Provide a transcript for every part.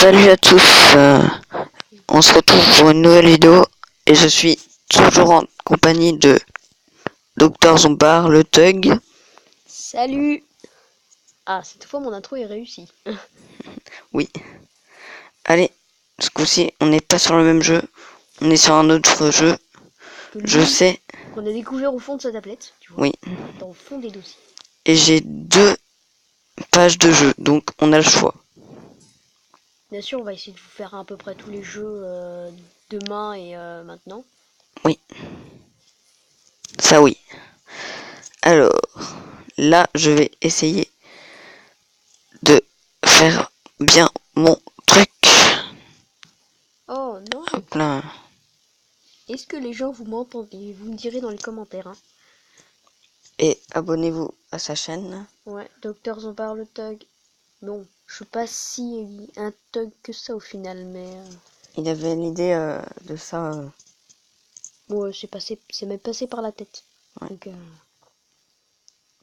Salut à tous, on se retrouve pour une nouvelle vidéo et je suis toujours en compagnie de Dr Zombard, le Thug. Salut. Ah, cette fois mon intro est réussi. Oui. Allez, ce coup-ci, on n'est pas sur le même jeu, on est sur un autre jeu. Je sais, On a découvert au fond de sa tablette, tu vois. oui. Dans le fond des dossiers. Et j'ai 2 pages de jeu, donc on a le choix. Bien sûr, on va essayer de vous faire à peu près tous les jeux demain et maintenant. Oui. Ça oui. Alors, là, je vais essayer de faire bien mon truc. Oh non. Hop là. Est-ce que les gens vous m'entendent? Vous me direz dans les commentaires. Hein. Et abonnez-vous à sa chaîne. Ouais, Docteur Zombard le Thug. Bon, je suis pas si un thug que ça au final, mais Il avait l'idée de ça. bon, c'est même passé par la tête. Ouais. Donc,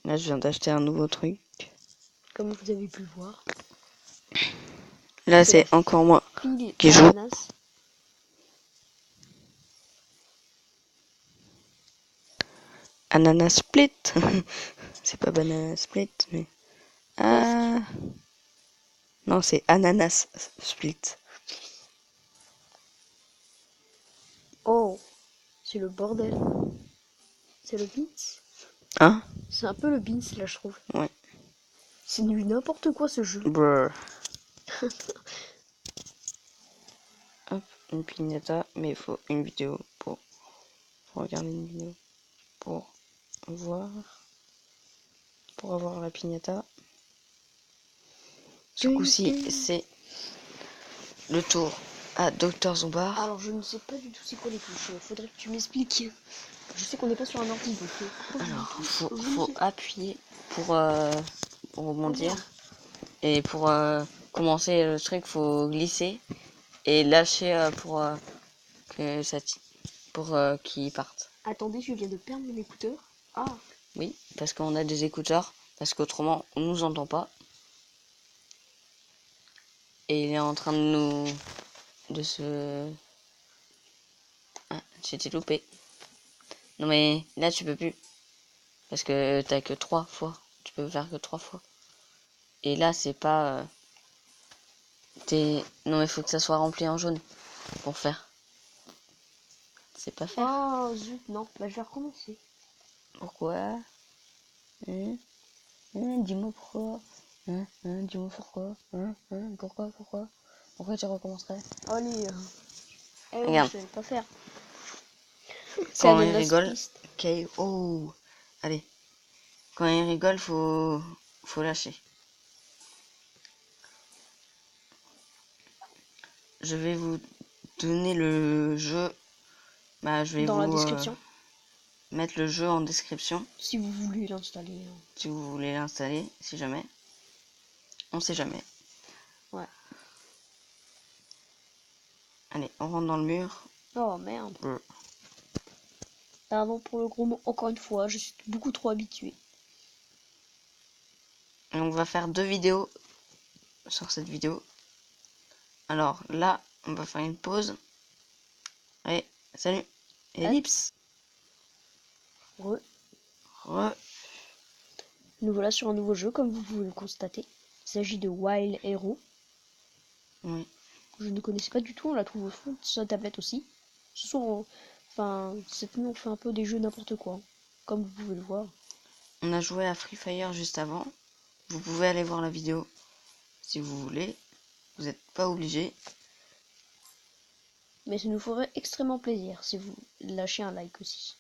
Là, je viens d'acheter un nouveau truc. comme vous avez pu le voir. Là, c'est encore moi File qui joue. ananas. Ananas Split. C'est pas Banana Split, mais... Ah... Non, c'est Ananas Split. Oh, c'est le bordel. C'est le Beats. Hein? C'est un peu le Beats là, je trouve. Ouais. C'est du n'importe quoi ce jeu. Brr. Hop, une pignata, mais il faut une vidéo pour regarder une vidéo. Pour voir... Pour avoir la pignata. Ce coup-ci, c'est le tour à Dr Zombard. Alors je ne sais pas du tout c'est quoi les touches. Faudrait que tu m'expliques. Je sais qu'on n'est pas sur un ordi donc. Alors, faut appuyer pour rebondir. Et pour commencer le truc, faut glisser et lâcher que ça pour qu'il parte. Attendez, je viens de perdre mon écouteur. Ah. Oui, parce qu'on a des écouteurs, parce qu'autrement on nous entend pas. Et il est en train de se... Ah, j'étais loupé. Non mais là tu peux plus. Parce que t'as que 3 fois. Tu peux faire que 3 fois. Et là c'est pas... Non mais faut que ça soit rempli en jaune pour faire. C'est pas faire. Oh zut, non. Bah je vais recommencer. Pourquoi? Dis-moi pourquoi. Dis-moi pourquoi. Pourquoi tu recommencerais? Allez. Eh oui, Regarde. je savais pas faire. Quand il rigole, KO. Allez. Quand il rigole, faut lâcher. Je vais vous donner le jeu. Bah, je vais Dans la vous description. mettre le jeu en description. Si vous voulez l'installer. Si vous voulez l'installer, si jamais. On sait jamais. Ouais. Allez, on rentre dans le mur. Oh merde. Pardon pour le gros mot. Encore une fois, je suis beaucoup trop habitué. Et on va faire 2 vidéos sur cette vidéo. Alors là, on va faire une pause. Allez, salut. Ellipse. Re. Re. Nous voilà sur un nouveau jeu, comme vous pouvez le constater. Il s'agit de Wild Hero. Oui. Je ne connaissais pas du tout, on la trouve au fond de sa tablette aussi. Ce sont, enfin, cette nuit on fait un peu des jeux n'importe quoi, comme vous pouvez le voir. On a joué à Free Fire juste avant. Vous pouvez aller voir la vidéo si vous voulez. Vous n'êtes pas obligé. Mais ça nous ferait extrêmement plaisir si vous lâchez un like aussi.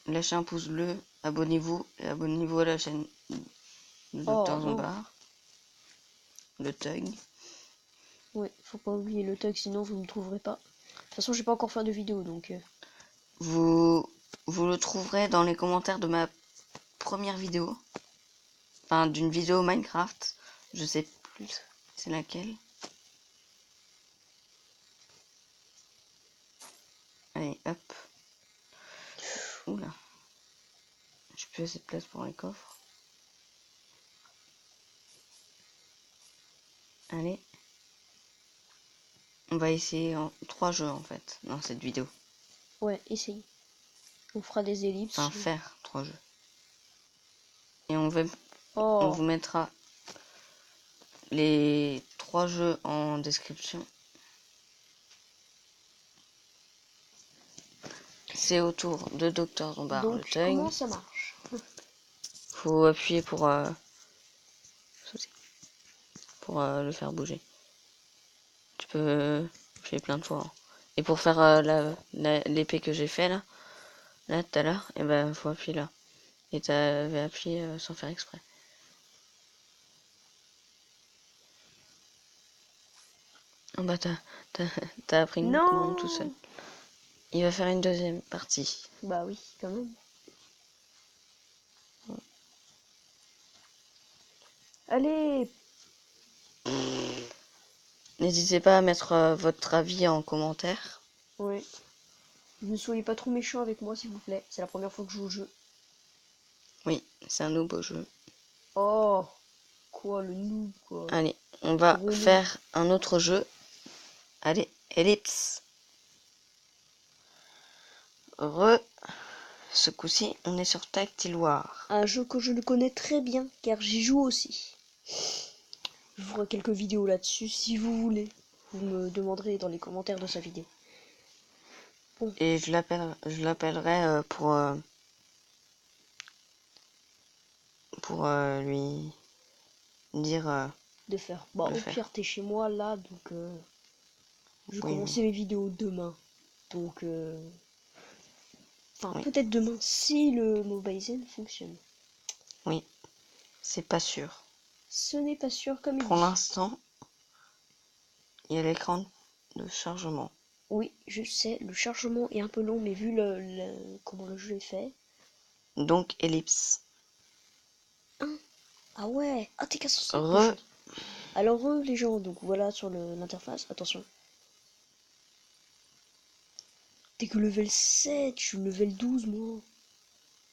Lâchez un pouce bleu, abonnez-vous et abonnez-vous à la chaîne de Dr Zombard, le Thug. Oui, faut pas oublier le tag, sinon vous ne me trouverez pas. De toute façon, j'ai pas encore fait de vidéo donc. Vous le trouverez dans les commentaires de ma première vidéo. Enfin, d'une vidéo Minecraft. Je sais plus c'est laquelle. Allez, hop. Oula. J'ai plus assez de place pour les coffres. Allez. On va essayer en 3 jeux en fait dans cette vidéo. Ouais, essaye. On fera des ellipses. Enfin, faire 3 jeux. Et on Oh, vous mettra les 3 jeux en description. C'est au tour de Dr Zombar le donc Tug. comment ça marche? Faut appuyer pour sauter. Pour le faire bouger. Tu peux appuyer plein de fois. Hein. Et pour faire l'épée que j'ai fait là tout à l'heure, et ben faut appuyer là. Et t'avais appuyé sans faire exprès. Oh bah t'as appris une commande tout seul. Non! Il va faire une deuxième partie. Bah oui, quand même. Allez! N'hésitez pas à mettre votre avis en commentaire. Ouais. Ne soyez pas trop méchants avec moi, s'il vous plaît. C'est la première fois que je joue au jeu. Oui, c'est un nouveau jeu. Oh! Quoi, le noob, quoi. Allez, on va Gros noob. faire un autre jeu. Allez, ellipse. Ce coup-ci, on est sur Tactile War. Un jeu que je le connais très bien, car j'y joue aussi. Je ferai quelques vidéos là-dessus, si vous voulez. Vous me demanderez dans les commentaires de sa vidéo. Bon. Et je l'appellerai pour lui dire De faire. Bah, le au faire. pire, t'es chez moi, là, donc... je vais Oui, commencer mes vidéos demain. Donc... Enfin, oui, peut-être demain, si le Mobile Zen fonctionne. oui. C'est pas sûr. Ce n'est pas sûr, comme il Pour dit. l'instant, il y a l'écran de chargement. Oui, je sais, le chargement est un peu long, mais vu comment le jeu est fait... Donc, ellipse. Ah ouais, ah t'es qu'à Re, Alors les gens, donc voilà sur l'interface, attention. T'es que level 7, je suis level 12 moi.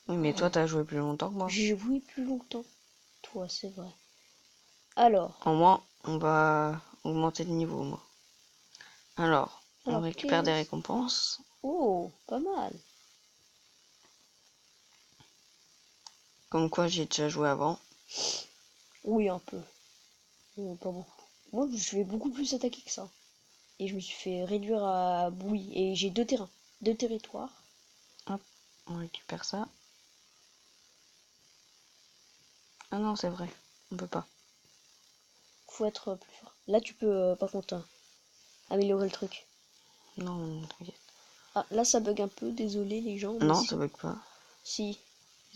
oui, mais toi, t'as joué plus longtemps que moi. J'ai joué plus longtemps. Toi, c'est vrai. Alors, En moins, on va augmenter le niveau, moi. Alors, on alors récupère des qu'est-ce... récompenses. Oh, pas mal. Comme quoi, j'ai déjà joué avant. Oui, un peu. Pas beaucoup. Moi, je vais beaucoup plus attaquer que ça. Et je me suis fait réduire à bouillie. Et j'ai 2 terrains. 2 territoires. Hop, on récupère ça. Ah non, c'est vrai, on peut pas. Faut être plus fort. Là, tu peux, par contre, améliorer le truc. Non, t'inquiète. Ah, là, ça bug un peu. Désolé, les gens. Mais Non, si. ça bug pas. Si.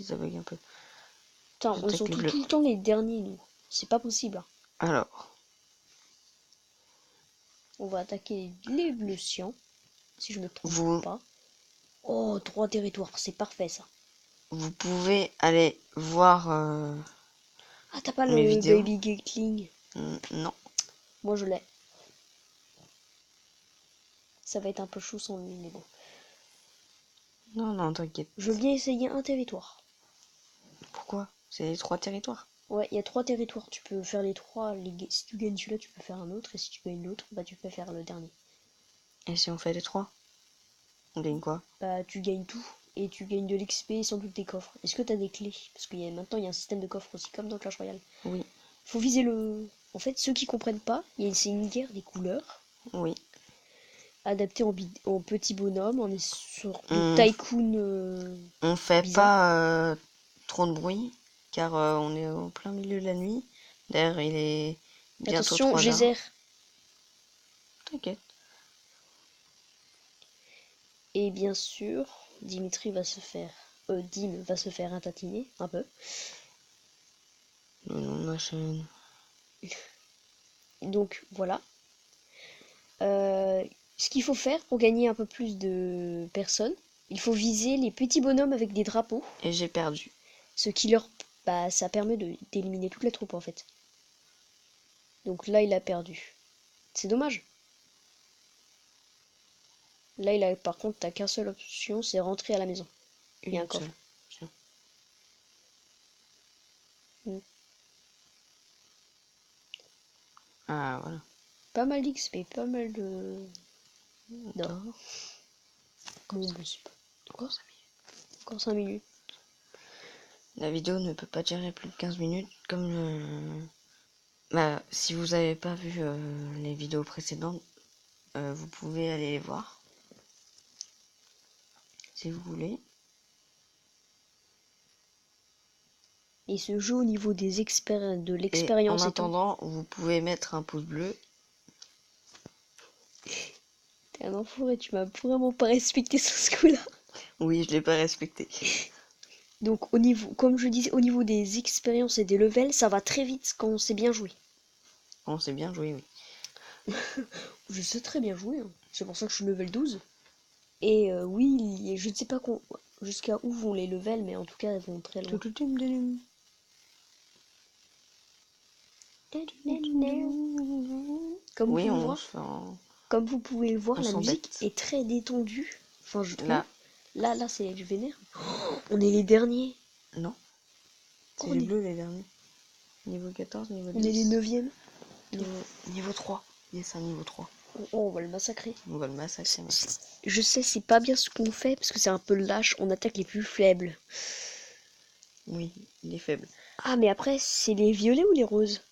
Ça bug un peu. Putain, on J'attaque sont les tout bleus. le temps les derniers, nous. C'est pas possible. Hein. Alors, On va attaquer les bleus cyan, si je me trompe vous, pas. Oh, 3 territoires, c'est parfait ça. vous pouvez aller voir Ah, t'as pas mes le vidéos. Baby Gatling? Non. Moi, je l'ai. Ça va être un peu chaud sans lui, mais bon. Non, non, t'inquiète. Je veux bien essayer un territoire. Pourquoi? C'est les 3 territoires. Ouais, il y a 3 territoires. Tu peux faire les trois. Si tu gagnes celui-là, tu peux faire un autre. Et si tu gagnes l'autre, bah tu peux faire le dernier. Et si on fait les 3? On gagne quoi? Bah, tu gagnes tout. Et tu gagnes de l'XP et sans doute des coffres. Est-ce que t'as des clés? Parce que maintenant, il y a un système de coffres aussi, comme dans Clash Royale. Oui. Faut viser le... En fait, ceux qui comprennent pas, c'est une guerre des couleurs. Oui. Adapté en petit bonhomme, on est sur de On, tycoon on fait bizarre. pas trop de bruit, car on est au plein milieu de la nuit. D'ailleurs, il est bientôt Attention, 3 heures. geyser. T'inquiète. Et bien sûr, Dimitri va se faire... Dim va se faire intatiner, un peu. Le nom de ma chaîne. Donc, voilà. Ce qu'il faut faire pour gagner un peu plus de personnes, il faut viser les petits bonhommes avec des drapeaux. Et j'ai perdu. Ce qui leur... Bah, ça permet d'éliminer toute la troupe, en fait. Donc là, il a perdu. C'est dommage. Là, par contre, t'as qu'une seule option, c'est rentrer à la maison. Il y a un Une coffre. seule. Tiens. Ah, voilà. Pas mal d'XP, pas mal de... Attends. Bon, bon, c'est pas... Encore 5 minutes. La vidéo ne peut pas durer plus de 15 minutes, comme bah, si vous n'avez pas vu les vidéos précédentes, vous pouvez aller les voir, si vous voulez. Et ce jeu au niveau des de Et l'expérience en étant... attendant, vous pouvez mettre un pouce bleu. T'es un enfoiré, tu m'as vraiment pas respecté sur ce coup-là. Oui, je l'ai pas respecté. Donc au niveau, comme je disais, au niveau des expériences et des levels, ça va très vite quand on sait bien jouer. On s'est bien joué, oui. Je sais très bien jouer, hein. C'est pour ça que je suis level 12. Et oui, je ne sais pas jusqu'à où vont les levels, mais en tout cas, elles vont très loin. Comme Oui, vous pouvez on voir, se fait en... comme vous pouvez le voir, on la musique s'embête. est très détendue. Enfin, je trouve. Là, Là, c'est du vénère. Oh, on est les derniers. non. C'est On les est, bleus les derniers. Niveau 14, niveau 10. on est les 9e. Niveau 3. Yes, un niveau 3. Oh, on va le massacrer. On va le massacrer. Je sais, c'est pas bien ce qu'on fait parce que c'est un peu lâche. On attaque les plus faibles. Oui, il est faible. Ah, mais après, c'est les violets ou les roses?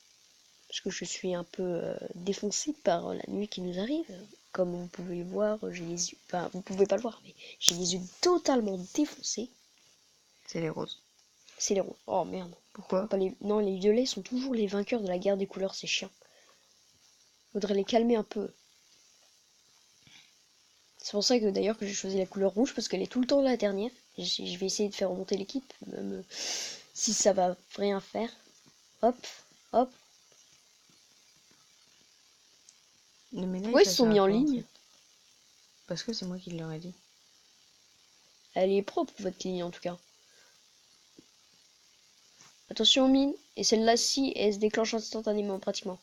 Parce que je suis un peu défoncée par la nuit qui nous arrive. Comme vous pouvez le voir, j'ai les yeux... Enfin, vous pouvez pas le voir, mais j'ai les yeux totalement défoncés. C'est les roses. C'est les roses. Oh merde. Pourquoi? Pas les... Non, les violets sont toujours les vainqueurs de la guerre des couleurs, c'est chiant. Faudrait les calmer un peu. C'est pour ça que d'ailleurs que j'ai choisi la couleur rouge, parce qu'elle est tout le temps la dernière. Je vais essayer de faire remonter l'équipe, même si ça va rien faire. Hop, hop. Mais là, Ouais, ils se sont mis en ligne. Parce que c'est moi qui leur ai dit. Elle est propre, votre ligne, en tout cas. Attention aux mines. Et celle-là-ci, elle se déclenche instantanément, pratiquement.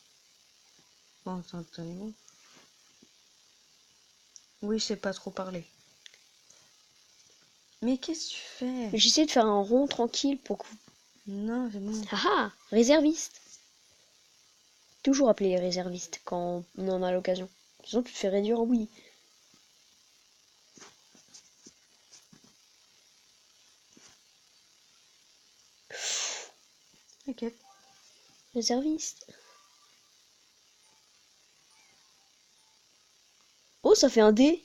Instantanément. Oui, je sais pas trop parler. Mais qu'est-ce que tu fais? J'essaie de faire un rond tranquille pour que vous... Non, c'est bon. Ah ah, réserviste. Toujours appeler les réservistes quand on en a l'occasion. Sinon, tu te fais réduire en oui. Ok. Réserviste. Oh, ça fait un dé.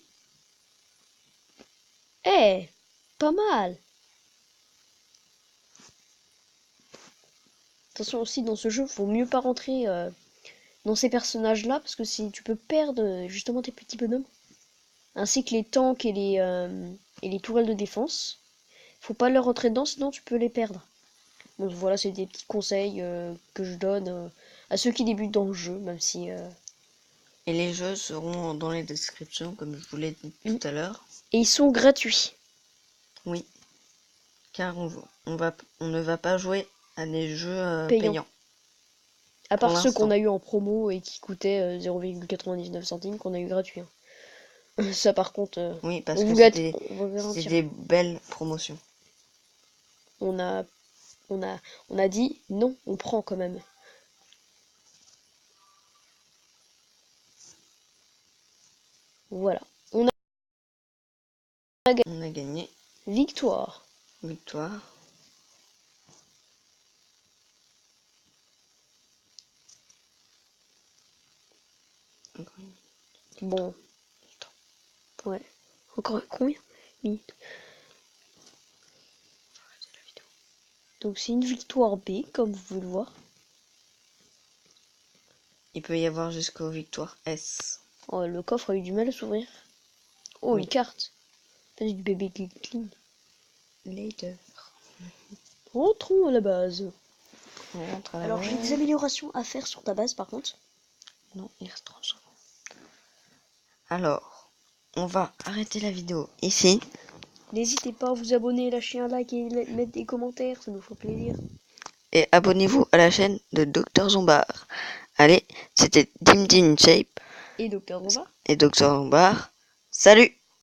Eh, pas mal. Attention aussi, dans ce jeu, faut mieux pas rentrer dans ces personnages-là, parce que si tu peux perdre justement tes petits bonhommes. Ainsi que les tanks et les tourelles de défense. Faut pas leur rentrer dedans, sinon tu peux les perdre. Donc voilà, c'est des petits conseils que je donne à ceux qui débutent dans le jeu, même si... Et les jeux seront dans les descriptions, comme je vous l'ai dit tout à l'heure. Et ils sont gratuits. Oui. Car on ne va pas jouer à des jeux Payants. payants. À Pour part ceux qu'on l'instant. a eu en promo et qui coûtaient 0,99 centimes, qu'on a eu gratuit. Hein. Ça par contre, Oui, parce on que vous c'était garantir. des belles promotions. On a dit non, on prend quand même. Voilà. On On a gagné. victoire. Victoire. Bon. Ouais. Encore combien minutes? Donc c'est une victoire B, comme vous pouvez le voir. Il peut y avoir jusqu'aux victoires S. Oh, le coffre a eu du mal à s'ouvrir. Oh, Oui. une carte. Pas du bébé clean. Later. Rentrons à la base. On rentre à la Alors base. j'ai des améliorations à faire sur ta base par contre. Non, il reste 30 secondes. Alors, on va arrêter la vidéo ici. N'hésitez pas à vous abonner, lâcher un like et mettre des commentaires, ça nous fait plaisir. Et abonnez-vous à la chaîne de Dr Zombard. Allez, c'était Dim Dim Shape Et Docteur Zomba. et Dr Zombard. Salut!